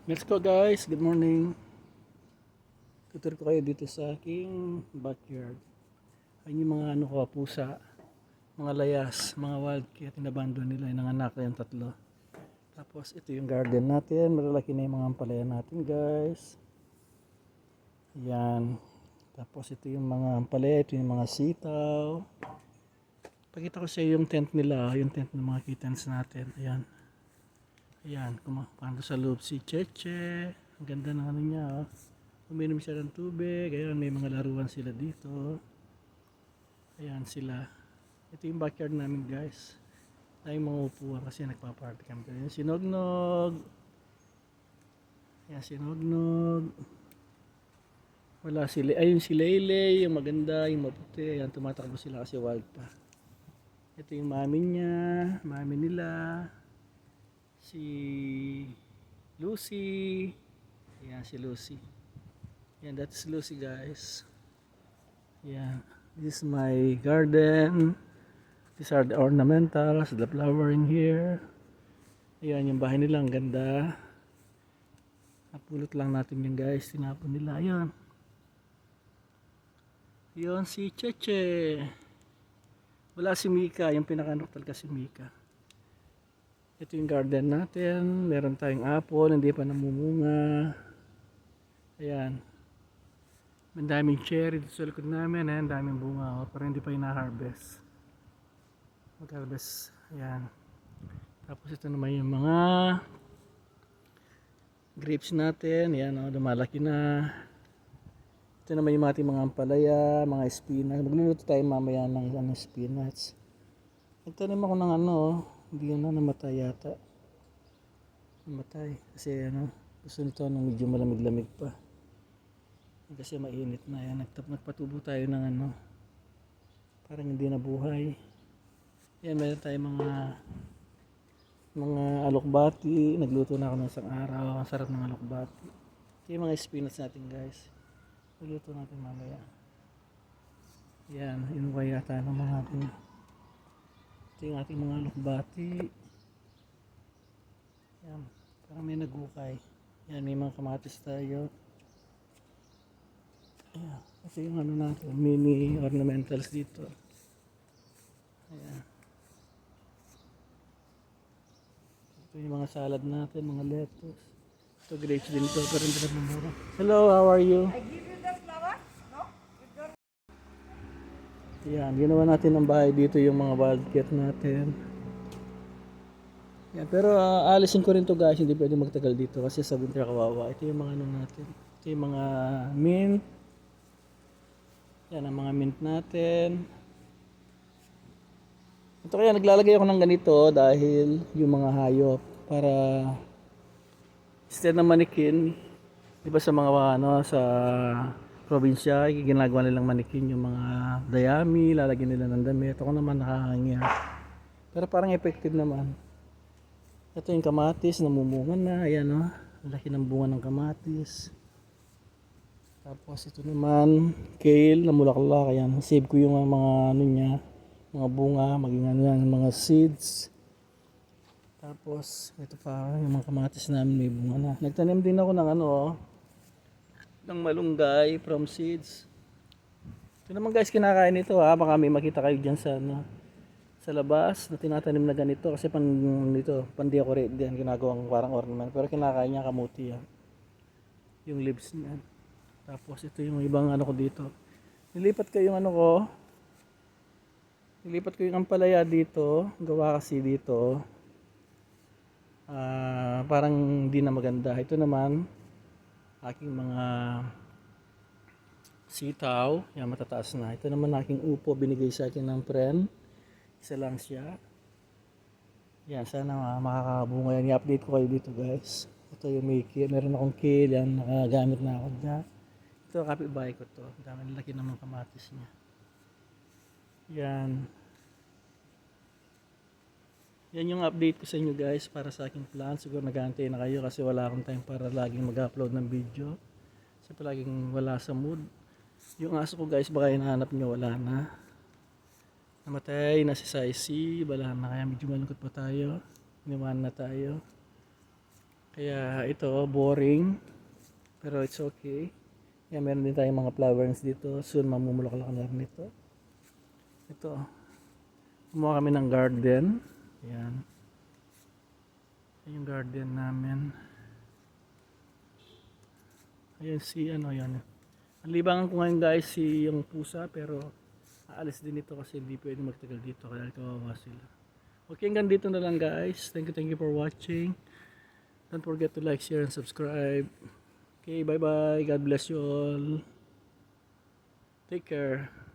Let's go guys, good morning. Tutur ko kayo dito sa aking backyard. Ayun yung mga pusa, mga layas, mga wildcat, inabandon nila, nanganak na yung tatlo. Tapos ito yung garden natin, malalaki na yung mga ampalaya natin guys. Ayan. Tapos ito yung mga ampalaya, ito yung mga sitaw. Pakita ko sa iyo yung tent nila, yung tent ng mga kittens natin. Ayan. Ayan, kumapando sa loob si Cheche. Ang ganda ng ano niya, oh. Uminom siya ng tubig. Ayan, may mga laruan sila dito. Ayan sila. Ito yung backyard namin guys. Tayong mga upuan kasi nagpa-party kami. Ayan si Nognog. Ayan si Nognog. Wala si ayun si Leyley, yung maganda, yung maputi. Ayan, tumatakbo sila kasi wild pa. Ito yung mami niya, mami nila. Si Lucy. Ayan si Lucy. Ayan, that's Lucy guys. Ayan. This is my garden. These are the ornamentals, the flower in here. Ayan yung bahay nila, ang ganda. Napulot lang natin yan guys, tinapon nila. Ayan. Ayan si Cheche. Wala si Mika, yung pinakanok talaga si Mika. Ito yung garden natin. Meron tayong apple, hindi pa namumunga. Ayan. May daming cherry dito sa likod namin. Ayan, daming bunga. Pero hindi pa ina-harvest. Mag-harvest. Ayan. Tapos ito naman yung mga grapes natin. Ayan, lumalaki na. Ito naman yung ating mga ampalaya, mga spinach. Magluluto tayo mamaya ng spinach. Nagtanim ako ng hindi namatay yata. Namatay. Kasi gusto nito nung medyo malamig-lamig pa. Kasi mainit na. Yan. Nagpatubo tayo ng parang hindi na buhay. Yan, meron tayo mga alokbati. Nagluto na ako ng isang araw. Ang sarap ng alokbati. Ito yung mga spinach natin guys. Nagluto natin mamaya. Yan, inuwi yata ng mga ating. Ito yung ating mga alokbati. Yan, parang may nagukay. Yan, may mga kamatis tayo. Ayan, ito yung natin, mini ornamentals dito. Ayan. Ito yung mga salad natin, mga lettuce. Ito grapes din ito, pero hindi na bumura. Hello, how are you? I give you the flower? No? You don't. Ayan, ginawa natin ang bahay dito yung mga wildcat natin. Ayan, pero alisin ko rin to guys, hindi pwede magtagal dito kasi sa winter kawawa. Ito yung mga natin. Ito yung mga mint. Yan ang mga mint natin. Ito kaya naglalagay ako ng ganito dahil yung mga hayop para instead na manikin, di ba sa mga sa probinsya, ginagawa nilang manikin yung mga dayami, lalagyan nila ng damit. Ako naman nakakangya. Pero parang effective naman. Ito yung kamatis, namumunga na. Ayan laki ng bunga ng kamatis. Tapos ito naman, kale na mulaklak. Ayan, save ko yung mga niya, mga bunga, maging yan, mga seeds. Tapos ito pa, yung mga kamatis namin may bunga na. Nagtanim din ako ng ng malunggay from seeds. Ito naman guys, kinakain ito baka may makita kayo dyan sa labas na tinatanim na ganito kasi pan-decorate din, ginagawang parang ornament. Pero kinakain niya, kamuti yan. Yung leaves niya. Tapos ito yung ibang ko dito. Nilipat ko yung Nilipat ko yung ampalaya dito. Gawa kasi dito. Parang hindi na maganda. Ito naman aking mga sitaw. Yan, matataas na. Ito naman aking upo. Binigay sa akin ng friend. Isa lang siya. Yan, sana makakabunga yan. I-update ko kayo dito guys. Ito yung meron akong kale. Yan, nakagamit na ako dyan. Ito, kapitbahay ko to. Dami laki ng mga kamatis niya. Yan. Yan yung update ko sa inyo guys para sa aking plan. Siguro nag-aantay na kayo kasi wala akong time para laging mag-upload ng video. Kasi palaging wala sa mood. Yung aso ko guys, baka hinahanap nyo, wala na. Namatay na si Saisi. Wala na, kaya medyo malungkot pa tayo. Iniwan na tayo. Kaya ito, boring. Pero it's okay. Yan, meron din tayong mga flowers dito. Soon, mamumulaklak na rin ito. Ito. Gumawa kami ng garden. Yan. Yan yung garden namin. Ayan si ano yan. Ang libangan ko ngayon guys si yung pusa pero aalis din ito kasi hindi pwede magtagal dito kaya kawawa sila. Okay, hanggang dito na lang guys. Thank you for watching. Don't forget to like, share, and subscribe. Okay, bye bye. God bless you all. Take care.